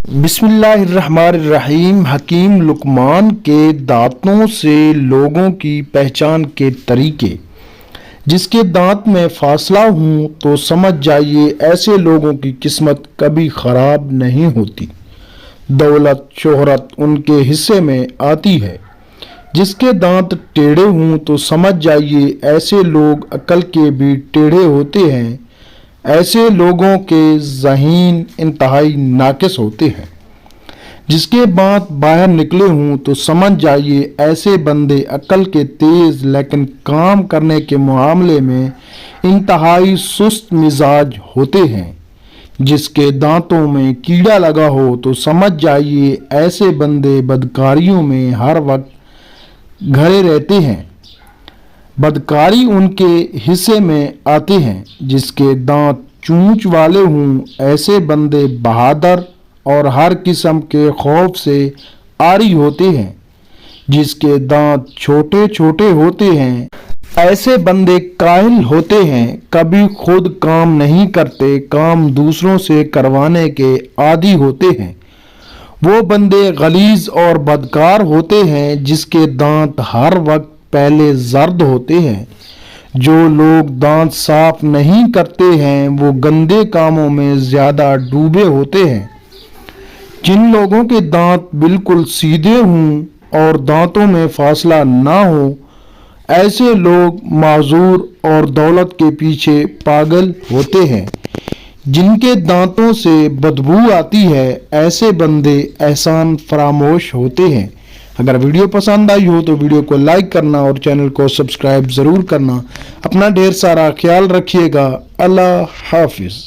بسم اللہ الرحمن الرحیم۔ حکیم لقمان کے دانتوں سے لوگوں کی پہچان کے طریقے۔ جس کے دانت میں فاصلہ ہوں تو سمجھ جائیے ایسے لوگوں کی قسمت کبھی خراب نہیں ہوتی، دولت شہرت ان کے حصے میں آتی ہے۔ جس کے دانت ٹیڑھے ہوں تو سمجھ جائیے ایسے لوگ عقل کے بھی ٹیڑھے ہوتے ہیں، ایسے لوگوں کے ذہین انتہائی ناقص ہوتے ہیں۔ جس کے دانت باہر نکلے ہوں تو سمجھ جائیے ایسے بندے عقل کے تیز لیکن کام کرنے کے معاملے میں انتہائی سست مزاج ہوتے ہیں۔ جس کے دانتوں میں کیڑا لگا ہو تو سمجھ جائیے ایسے بندے بدکاریوں میں ہر وقت گھرے رہتے ہیں، بدکاری ان کے حصے میں آتے ہیں۔ جس کے دانت چونچ والے ہوں ایسے بندے بہادر اور ہر قسم کے خوف سے عاری ہوتے ہیں۔ جس کے دانت چھوٹے چھوٹے ہوتے ہیں ایسے بندے کاہل ہوتے ہیں، کبھی خود کام نہیں کرتے، کام دوسروں سے کروانے کے عادی ہوتے ہیں۔ وہ بندے غلیظ اور بدکار ہوتے ہیں جس کے دانت ہر وقت پہلے زرد ہوتے ہیں۔ جو لوگ دانت صاف نہیں کرتے ہیں وہ گندے کاموں میں زیادہ ڈوبے ہوتے ہیں۔ جن لوگوں کے دانت بالکل سیدھے ہوں اور دانتوں میں فاصلہ نہ ہو ایسے لوگ معذور اور دولت کے پیچھے پاگل ہوتے ہیں۔ جن کے دانتوں سے بدبو آتی ہے ایسے بندے احسان فراموش ہوتے ہیں۔ اگر ویڈیو پسند آئی ہو تو ویڈیو کو لائک کرنا اور چینل کو سبسکرائب ضرور کرنا۔ اپنا ڈھیر سارا خیال رکھیے گا۔ اللہ حافظ۔